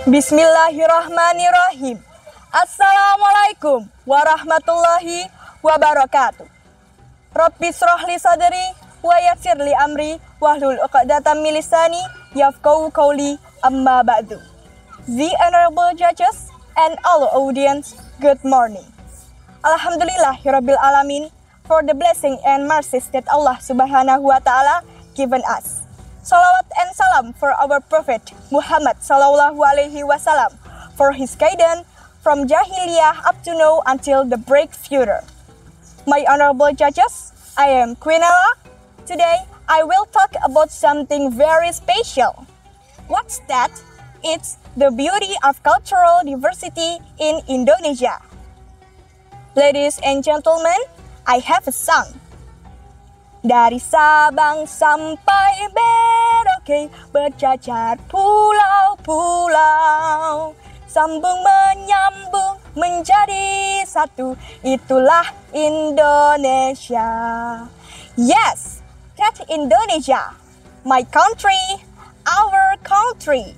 Bismillahirrahmanirrahim. Assalamualaikum warahmatullahi wabarakatuh. Rabbi shrah li sadri wa yassir li amri wahlul 'uqdatam min lisani yafqahu qawli, amma ba'du. The honorable judges and all audience, good morning. Alhamdulillahirabbil alamin for the blessing and mercies that Allah Subhanahu wa taala given us. Salawat and salam for our Prophet Muhammad sallallahu alaihi wasallam for his guidance from Jahiliyah up to now until the break future. My honorable judges, I am Queen Ella. Today, I will talk about something very special. What's that? It's the beauty of cultural diversity in Indonesia. Ladies and gentlemen, I have a song. Dari Sabang sampai Merauke berjajar pulau-pulau, sambung menyambung menjadi satu, itulah Indonesia. Yes, that Indonesia, my country, our country.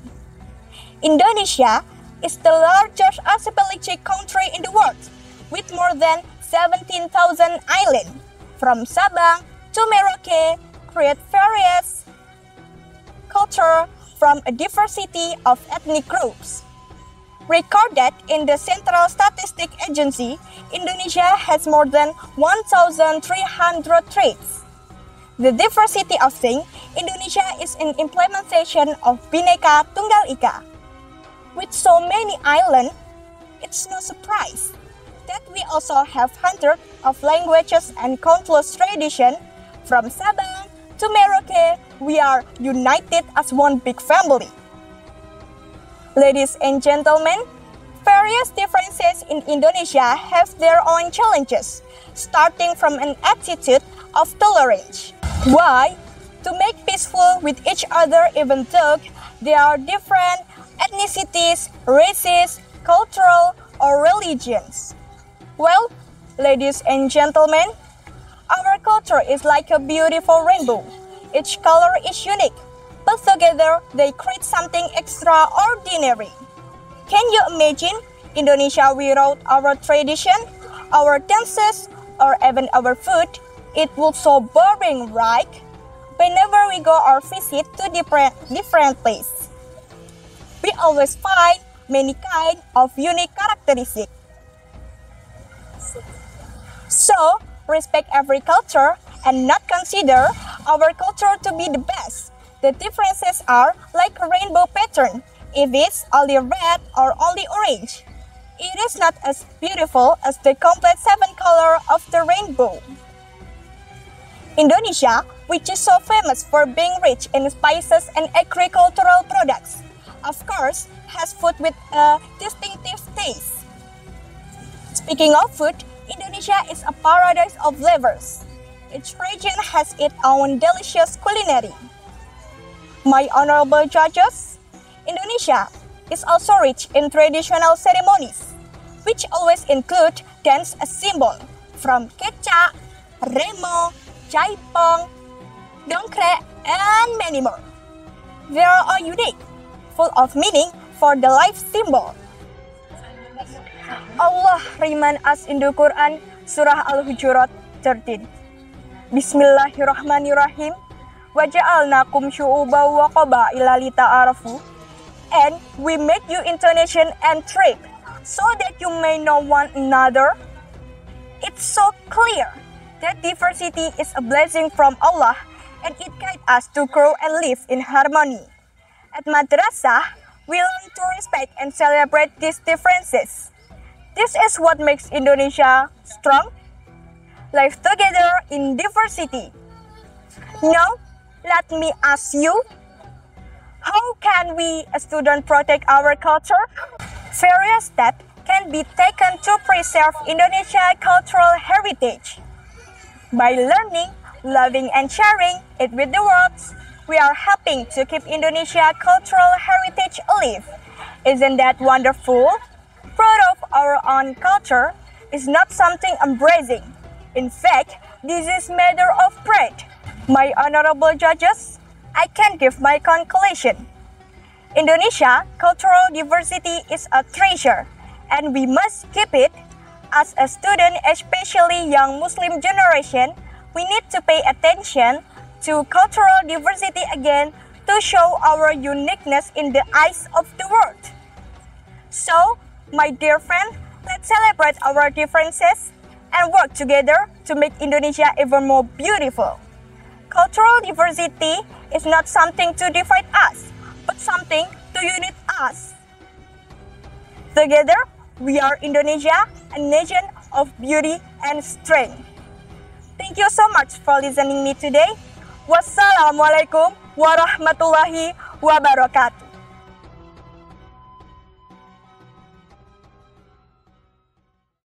Indonesia is the largest archipelagic country in the world with more than 17,000 islands. From Sabang to Merauke, create various culture from a diversity of ethnic groups. Recorded in the Central Statistic Agency, Indonesia has more than 1,300 traits. The diversity of things, Indonesia is an implementation of Bhinneka Tunggal Ika. With so many islands, it's no surprise that we also have hundreds of languages and countless traditions. From Sabang to Merauke, we are united as one big family. Ladies and gentlemen, various differences in Indonesia have their own challenges, starting from an attitude of tolerance. Why? To make peaceful with each other even though there are different ethnicities, races, cultural, or religions. Well, ladies and gentlemen, our culture is like a beautiful rainbow. Each color is unique, but together they create something extraordinary. Can you imagine Indonesia without our tradition, our dances, or even our food? It would so boring, right? Whenever we go or visit to different places, we always find many kinds of unique characteristics. So, respect every culture and not consider our culture to be the best. The differences are like a rainbow pattern. If it's only red or only orange, it is not as beautiful as the complete 7 colors of the rainbow. Indonesia, which is so famous for being rich in spices and agricultural products, of course, has food with a distinctive taste. Speaking of food, Indonesia is a paradise of flavors. Each region has its own delicious culinary. My honorable judges, Indonesia is also rich in traditional ceremonies, which always include dance as symbol, from kecak, remo, jaipong, dongkrek, and many more. They are all unique, full of meaning for the life symbol. Allah remind us in the Quran, Surah Al-Hujurat 13. Bismillahirrahmanirrahim. Waja'alnakum syu'uban wa qabaila lita'arafu. And we made you into nation and tribe, so that you may know one another. It's so clear that diversity is a blessing from Allah, and it guides us to grow and live in harmony. At madrasah, we learn to respect and celebrate these differences. This is what makes Indonesia strong. Live together in diversity. Now, let me ask you, how can we, as students, protect our culture? Various steps can be taken to preserve Indonesia's cultural heritage. By learning, loving, and sharing it with the world, we are helping to keep Indonesia's cultural heritage alive. Isn't that wonderful? Proud of our own culture is not something embracing. In fact, this is matter of pride. My honorable judges, I can give my conclusion. Indonesia cultural diversity is a treasure, and we must keep it. As a student, especially young Muslim generation, we need to pay attention to cultural diversity again to show our uniqueness in the eyes of the world. So, my dear friend, let's celebrate our differences and work together to make Indonesia even more beautiful. Cultural diversity is not something to divide us, but something to unite us. Together, we are Indonesia, a nation of beauty and strength. Thank you so much for listening me today. Wassalamualaikum warahmatullahi wabarakatuh.